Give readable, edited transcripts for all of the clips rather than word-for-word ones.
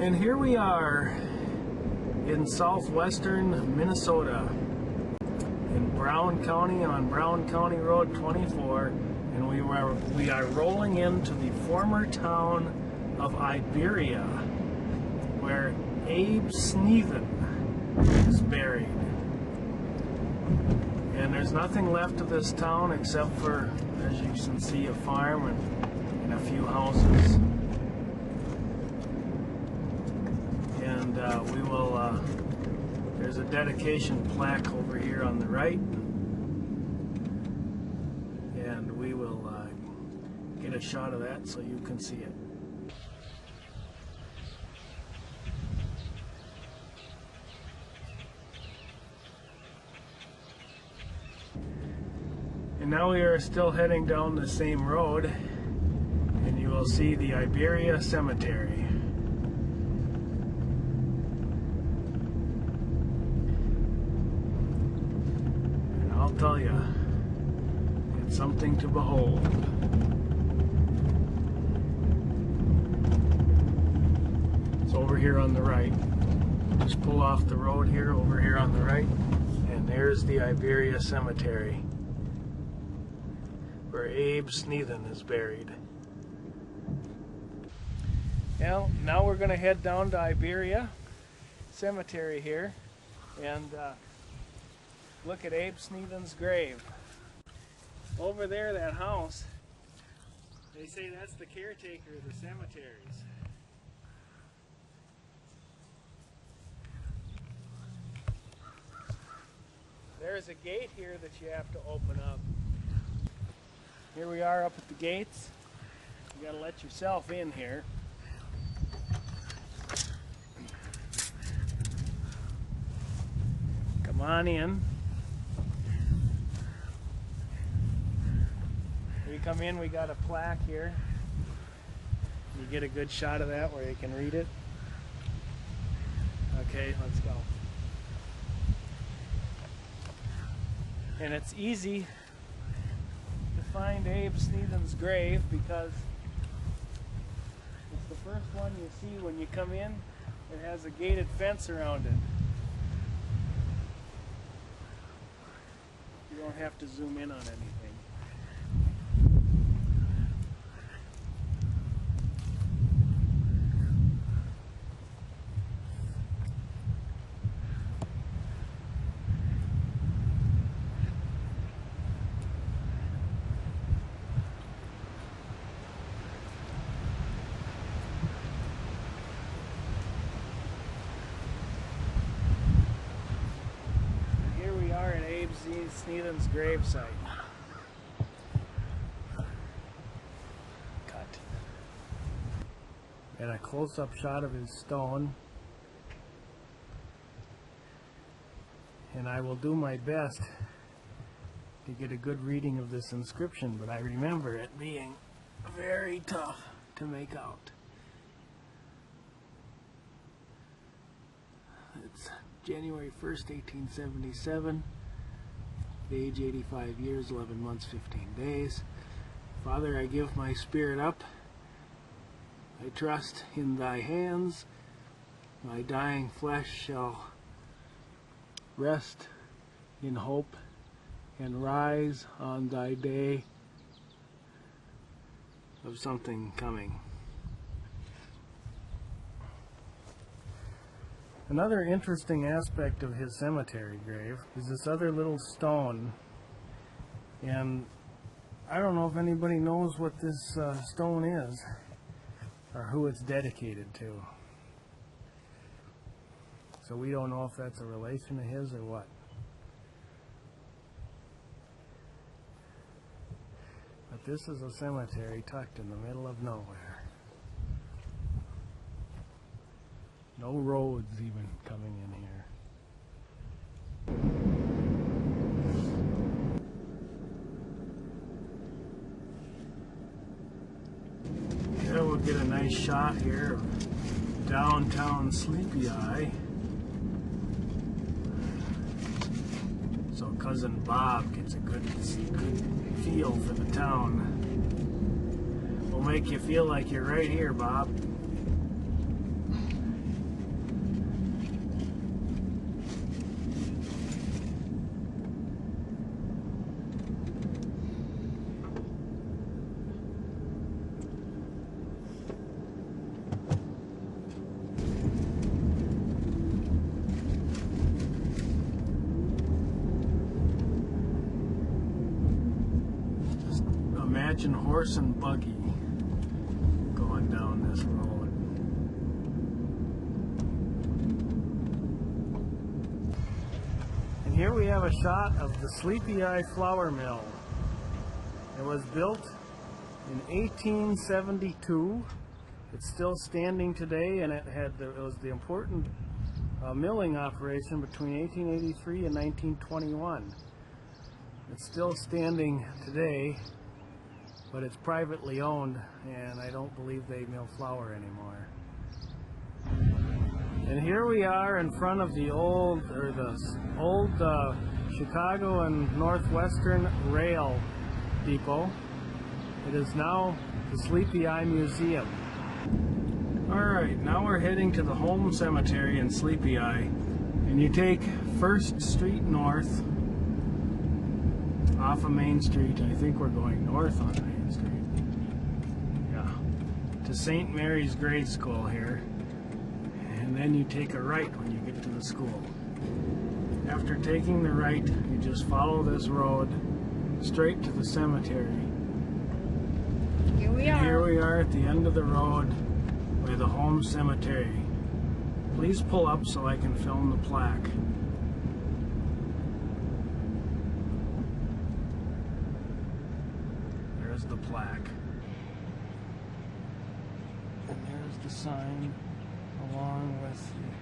And here we are in southwestern Minnesota in Brown County on Brown County Road 24, and we are rolling into the former town of Iberia where Abe Snethen is buried. And there's nothing left of this town except for, as you can see, a farm and a few houses. And we will, there's a dedication plaque over here on the right, and we will get a shot of that so you can see it. And now we are still heading down the same road, and you will see the Iberia Cemetery. And I'll tell you, it's something to behold. It's over here on the right. Just pull off the road here, over here on the right, and there's the Iberia Cemetery, where Abe Snethen is buried. Well, now we're going to head down to Iberia Cemetery here and look at Abe Snethen's grave. Over there, that house, they say that's the caretaker of the cemeteries. There's a gate here that you have to open up. Here we are up at the gates. You gotta let yourself in here. Come on in. When you come in, we got a plaque here. You get a good shot of that where you can read it. Okay, let's go. And it's easy find Abe Snethen's grave because it's the first one you see when you come in. It has a gated fence around it. You don't have to zoom in on anything. Abe Snethen's gravesite. Cut. And a close-up shot of his stone. And I will do my best to get a good reading of this inscription, but I remember it being very tough to make out. It's January 1st, 1877. Age 85 years, 11 months, 15 days. Father, I give my spirit up. I trust in thy hands. My dying flesh shall rest in hope and rise on thy day of something coming. Another interesting aspect of his cemetery grave is this other little stone, and I don't know if anybody knows what this stone is or who it's dedicated to. So we don't know if that's a relation of his or what. But this is a cemetery tucked in the middle of nowhere. No roads even coming in here. Yeah, we'll get a nice shot here of downtown Sleepy Eye. So Cousin Bob gets a good feel for the town. We'll make you feel like you're right here, Bob. watching horse and buggy going down this road. And here we have a shot of the Sleepy Eye Flour Mill. It was built in 1872. It's still standing today, and it was the important milling operation between 1883 and 1921. It's still standing today, but it's privately owned, and I don't believe they mill flour anymore. And here we are in front of the old Chicago and Northwestern Rail Depot. It is now the Sleepy Eye Museum. Alright, now we're heading to the home cemetery in Sleepy Eye, and you take 1st Street North off of Main Street. I think we're going north on Main Street. Yeah, to St. Mary's Grade School here, and then you take a right when you get to the school. After taking the right, you just follow this road straight to the cemetery. Here we are at the end of the road by the home cemetery. Please pull up so I can film the plaque. There's the plaque. And there's the sign along with the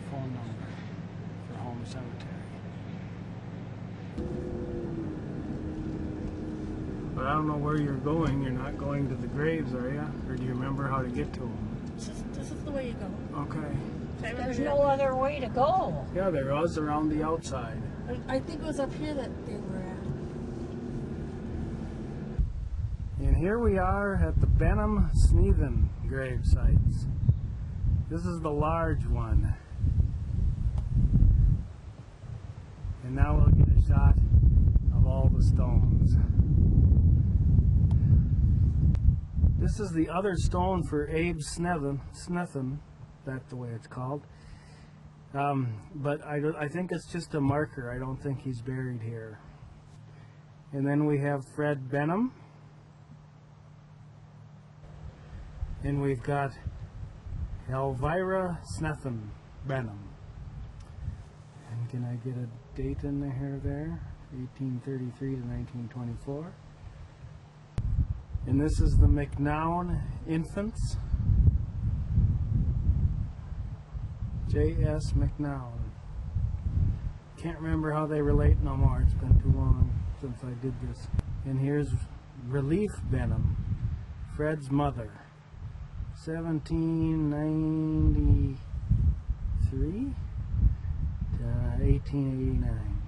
phone number for home cemetery. But I don't know where you're going. You're not going to the graves, are you? Or do you remember how to get to them? This is the way you go. Okay. There's no other way to go. Yeah, there was around the outside. I think it was up here that they were at. And here we are at the Abraham Snethen grave sites. This is the large one. And now we'll get a shot of all the stones. This is the other stone for Abe Snethen, that's the way it's called. But I think it's just a marker. I don't think he's buried here. And then we have Fred Benham. And we've got Elvira Snethen Benham. And can I get a date in there? 1833 to 1924. And this is the McNown infants. J.S. McNown. Can't remember how they relate no more. It's been too long since I did this. And here's Relief Benham, Fred's mother. 1793 to 1889.